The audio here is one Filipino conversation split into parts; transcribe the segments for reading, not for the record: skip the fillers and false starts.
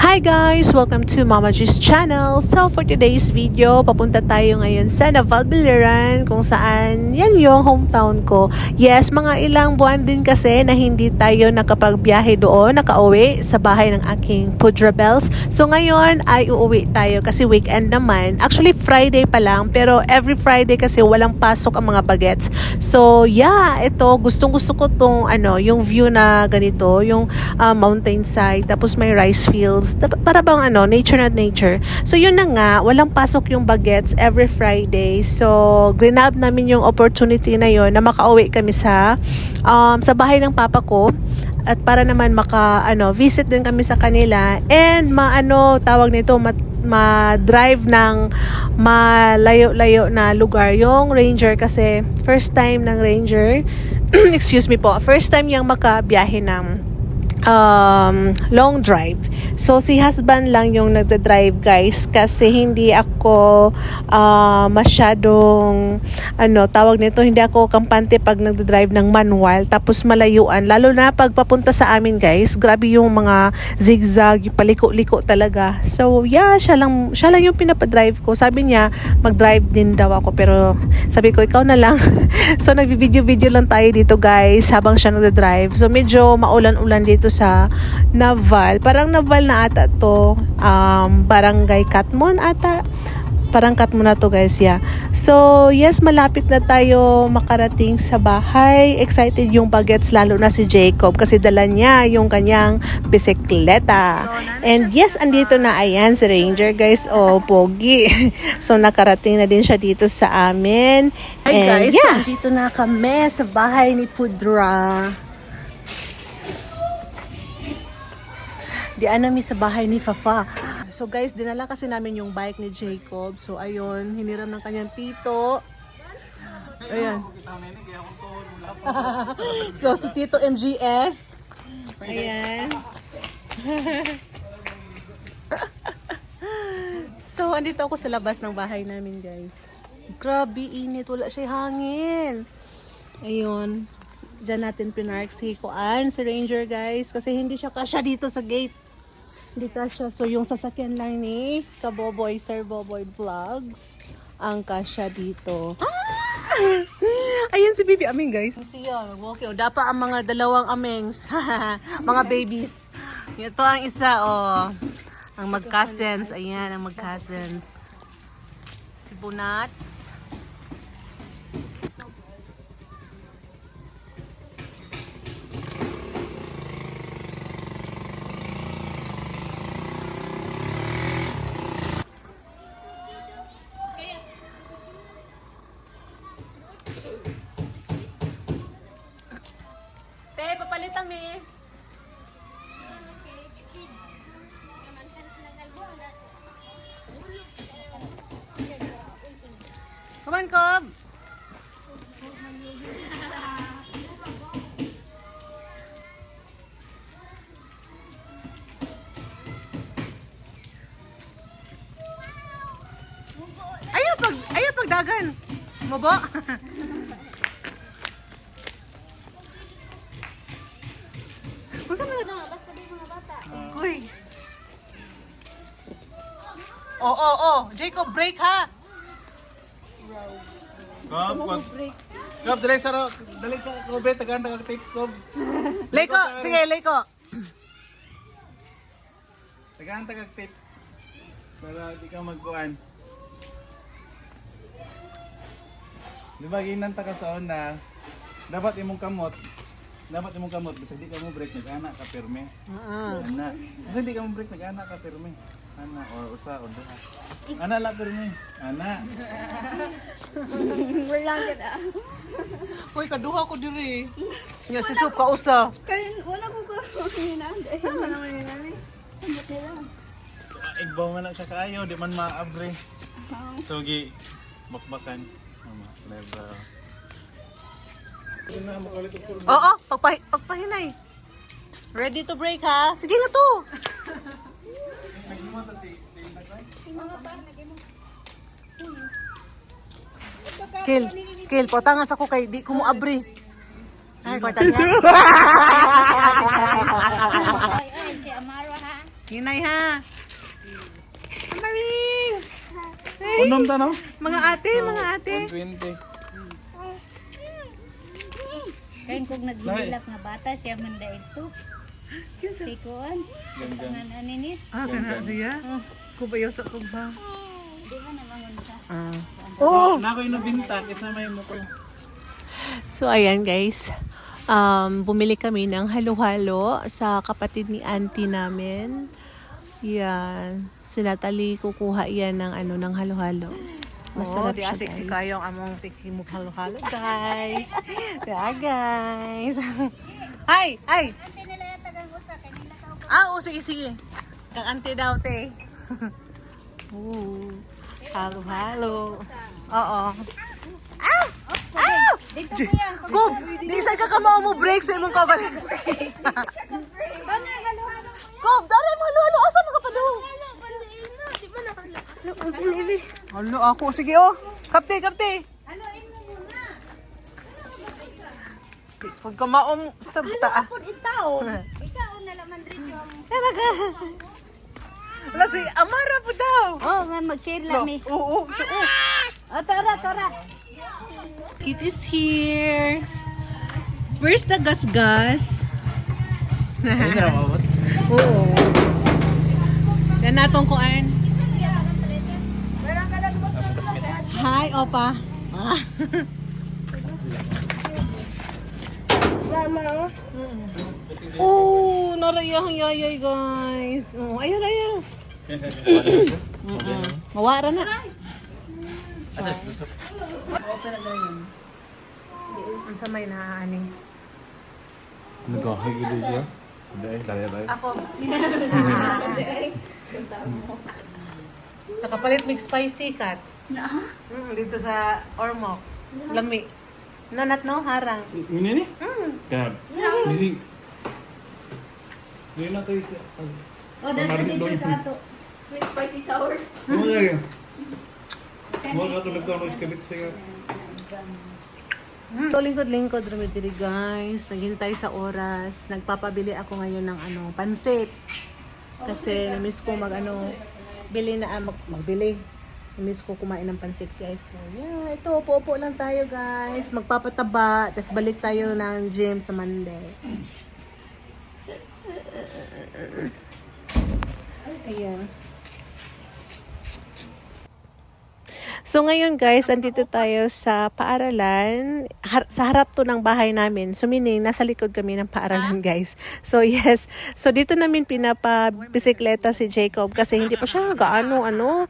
Hi guys! Welcome to Mama G's channel. So for today's video, papunta tayo ngayon sa Navalbiliran kung saan yan yung hometown ko. Yes, mga ilang buwan din kasi na hindi tayo nakapagbiyahe doon, nakauwi sa bahay ng aking Pudra Bells. So ngayon ay uuwi tayo kasi weekend naman. Actually Friday pa lang, pero every Friday kasi walang pasok ang mga bagets. So yeah, ito gustong gusto ko tong yung view na ganito, yung mountainside, tapos may rice fields, para bang nature na nature. So yun na nga, walang pasok yung bagets every Friday. So grinab namin yung opportunity na yun na makauwi kami sa bahay ng papa ko, at para naman visit din kami sa kanila, and tawag nito, ma-drive ng malayo-layo na lugar yung Ranger, kasi first time ng Ranger excuse me po, first time niyang makabiyahe ng long drive. So si husband lang yung nagda-drive guys, kasi hindi ako masyadong tawag nito, hindi ako kampante pag nagda-drive ng manual tapos malayuan, lalo na pag papunta sa amin guys. Grabe yung mga zigzag, yung paliko-liko talaga. So yeah, siya lang yung pinapadrive ko. Sabi niya mag-drive din daw ako, pero sabi ko ikaw na lang. So nagvi-video lang tayo dito guys habang siya nagda-drive. So medyo maulan-ulan dito sa Naval. Parang Naval na ata to. Barangay Katmon ata. Parang Katmon na to guys, yeah. So yes, malapit na tayo makarating sa bahay. Excited yung bagets, lalo na si Jacob kasi dala niya yung kanyang bisikleta. And yes, andito na, ayan si Ranger guys. Oh, pogi. So nakarating na din siya dito sa amin. Hi guys, yeah, dito na kami sa bahay ni Pudra. Diyan namin sa bahay ni Fafa. So guys, dinala kasi namin yung bike ni Jacob. So ayun, hiniram ng kanyang tito. Ayan. So si Tito MGS. Ayan. So andito ako sa labas ng bahay namin guys. Grabe init, wala siya hangin. Ayun. Diyan natin pinark si Kuan, si Ranger guys, kasi hindi siya kasya dito sa gate. Hindi kasya. So yung sasakyan lang ni Kaboboy, Sir Boboy Vlogs ang kasya dito. Ayan si Bibi Aming guys. Siya, nag-walking. Dapa ang mga dalawang amings. Mga babies. Ito ang isa, ang mag-cousins. Ayan, ang mag-cousins. Si Bunats. Papalitan mi. Come on, Cob. Ayaw pagdagan. Mobo. Uy. Jacob, break ha. Kob, dali sa kobre, tagaan kag tips, Kob. Leko, sige, Leko. Tagaan kag tips. Para di ka magkuan. Di ba ginanta ka sa na dapat imong kamot kasi di ka mo break nag-ana ka pirme. Ana. Kasi di ka mo break nag-ana ka pirme. Ana or usa or duha. Ana la pirme. Ana. Wala kita. Uy, kaduha ko diri. Nya si Sup ka usa. Kaya wala ko hinanda. Wala naman hinanda. Igbaw man na siya kaayo, di man maabre. So gi bakbakan. Level. Oo, pagpahinay. Ready to break ha? Sige nga to. Kil, patangas ako kay di ko mo abri. Ay, kwarta niya. Ay, si Amaro ha. Hinay ha. Maring! Hey, Unom ta, no? mga ate, mga ate. 120. Kain kog nagbilak nga bata siya man da ito. Kinsa? Tikuan. Pangan ani ni. Kana siya. Kubayo sa kubang. Di ba namangon sa. Oh! Na ako inubinta, kasi may mo ko. So, ayan guys. Bumili kami ng halo-halo sa kapatid ni auntie namin. Yan. Si Natalie kukuha yan ng ng halo-halo. Masarap siya, guys. Si Kayong among tikimok halo-halo, guys. Yeah, guys. Ay, ay. Ante nila yung tagang usa kay nila ka. Oo, sige. Kang ante daw, te. Ooh. Halo-halo. Oo. Dito ko yan. Gob, di isa ka mo break sa imong kabalik. Kana halo-halo. Gob, dali mo halo-halo. Asa mo ka pa daw? Di ba na halo? Halo, ako. Sige, oh. Kapte. Haloin mo muna. Huwag ka maong sabta. Pud itaw. Ikaw na laman dito ang. Talaga. Wala si Amara po daw. Oh, man mag-share lang mi. Oo. Oh, tara. It is here. Where's the gas-gas? Ayun na, mabot. Oo. Yan natong kuan. Hi, opa. Oh, narayang yayay guys. Oh, ayun. Mawara na. Ang samay na ani. Nagkakagilo siya. Dali. Ako. Nakapalit mig spicy kat. Dito sa Ormoc. Lami. Nanat no, harang. Ini ni? Kaya, busy. Ngayon na tayo sa... Oh, dito sa ato. Sweet spicy sour. Ano na yun? Mga katulog ka, mas kabit sa'yo. So, lingkod-lingkod diri guys. Naghintay sa oras. Nagpapabili ako ngayon ng pansit. Kasi namiss ko magbili. Namiss ko kumain ng pansit guys. So, yeah, ito, upo lang tayo guys. Magpapataba, tapos balik tayo ng gym sa Monday. Ayan. So ngayon guys, andito tayo sa paaralan. Sa harap to ng bahay namin. So meaning, nasa likod kami ng paaralan guys. So yes, so dito namin pinapabisikleta si Jacob kasi hindi pa siya gaanong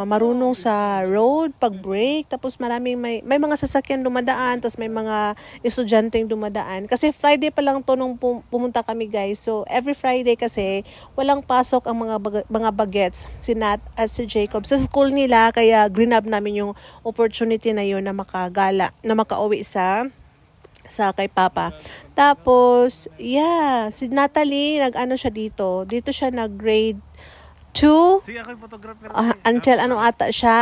marunong sa road, pag-brake. Tapos may mga sasakyan dumadaan, tapos may mga estudyanteng dumadaan. Kasi Friday pa lang to nung pumunta kami guys. So every Friday kasi, walang pasok ang mga bagets, si Nat at si Jacob sa school nila, kaya grab namin yung opportunity na yun na makauwi sa kay Papa. Tapos, yeah, si Natalie, siya dito. Dito siya nag-grade 2. Sige, ako yung photographer. Until ata siya,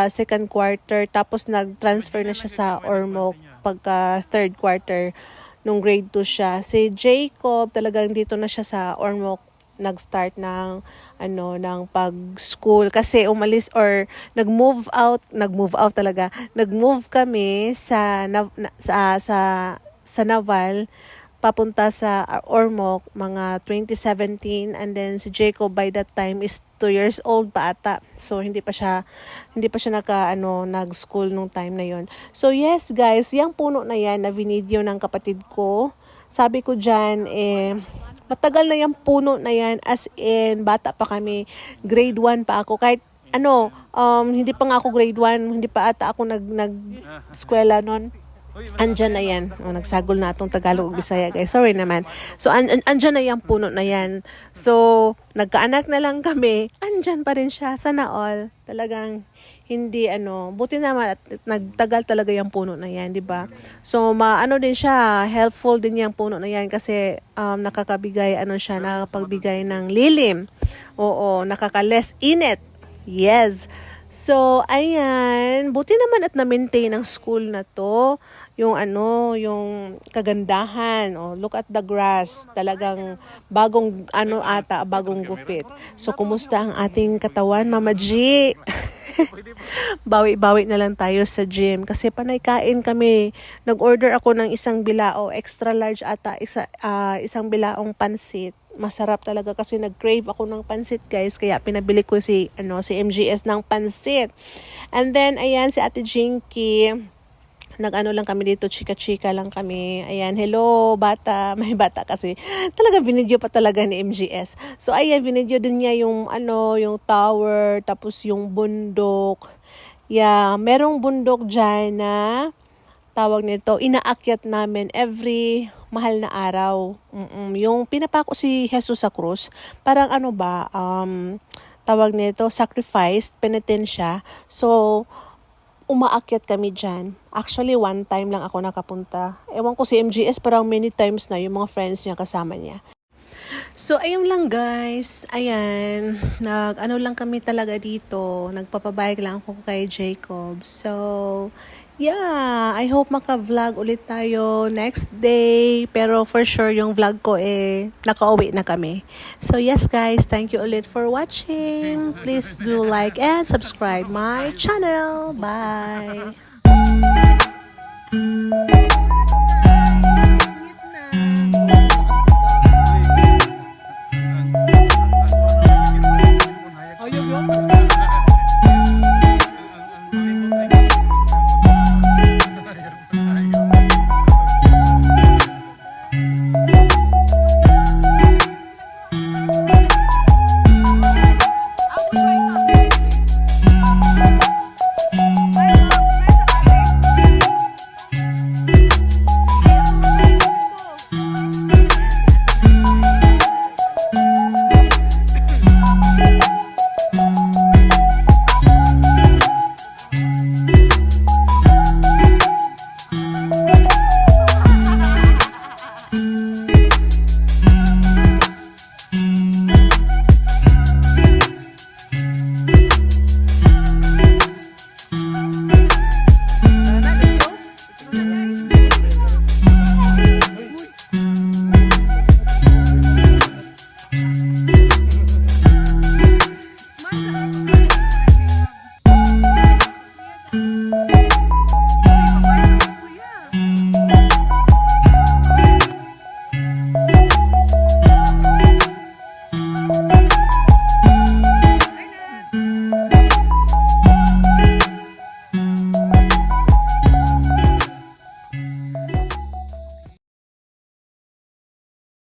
second quarter. Tapos nag-transfer na siya sa Ormoc pagka third quarter nung grade 2 siya. Si Jacob, talagang dito na siya sa Ormoc nag-start ng pag-school kasi umalis or nag-move kami sa Naval papunta sa Ormoc mga 2017, and then si Jacob by that time is 2 years old pa ata. So hindi pa siya nag-school nung time na yon. So yes guys, yung puno na yan na binidyo ng kapatid ko, sabi ko diyan matagal na yung puno na yan, as in, bata pa kami, grade 1 pa ako, kahit hindi pa nga ako grade 1, hindi pa ata ako nag-eskwela nun. Andyan na yan. Nagsagol na itong Tagalog o Bisaya guys. Sorry naman. So, andyan na yung puno na yan. So, nagkaanak na lang kami. Andyan pa rin siya. Sana all. Talagang hindi buti naman at nagtagal talaga yung puno na yan, di ba? So, din siya, helpful din yung puno na yan kasi nakakabigay, nakapagbigay ng lilim. Oo, nakaka-less init. Yes. So, ayan, buti naman at na-maintain ang school na to. yung kagandahan. Oh, look at the grass. Talagang bagong bagong gupit. So kumusta ang ating katawan, Mama G? Bawi-bawi na lang tayo sa gym kasi panay kain kami. Nag-order ako ng isang bilao, extra large ata, isang bilaong pansit. Masarap talaga kasi nag-crave ako ng pansit, guys, kaya pinabili ko si MGS ng pansit. And then ayan si Ate Jinky. Nag-ano lang kami dito, chika-chika lang kami. Ayan, hello, bata. May bata kasi. Talaga, binidyo pa talaga ni MGS. So, ayan, binidyo din niya yung tower, tapos yung bundok. Yeah, merong bundok dyan na, tawag nito, inaakyat namin every mahal na araw. Yung pinapako si Jesus sa krus, parang tawag nito, sacrifice, penitensya. So, umaakyat kami dyan. Actually, one time lang ako nakapunta. Ewan ko si MGS, parang many times na yung mga friends niya kasama niya. So, ayun lang guys. Ayan. Nag-ano lang kami talaga dito. Nagpapabike lang ako kay Jacob. So, yeah. I hope maka-vlog ulit tayo next day. Pero for sure, yung vlog ko nakauwi na kami. So, yes guys. Thank you ulit for watching. Please do like and subscribe my channel. Bye! Thank you.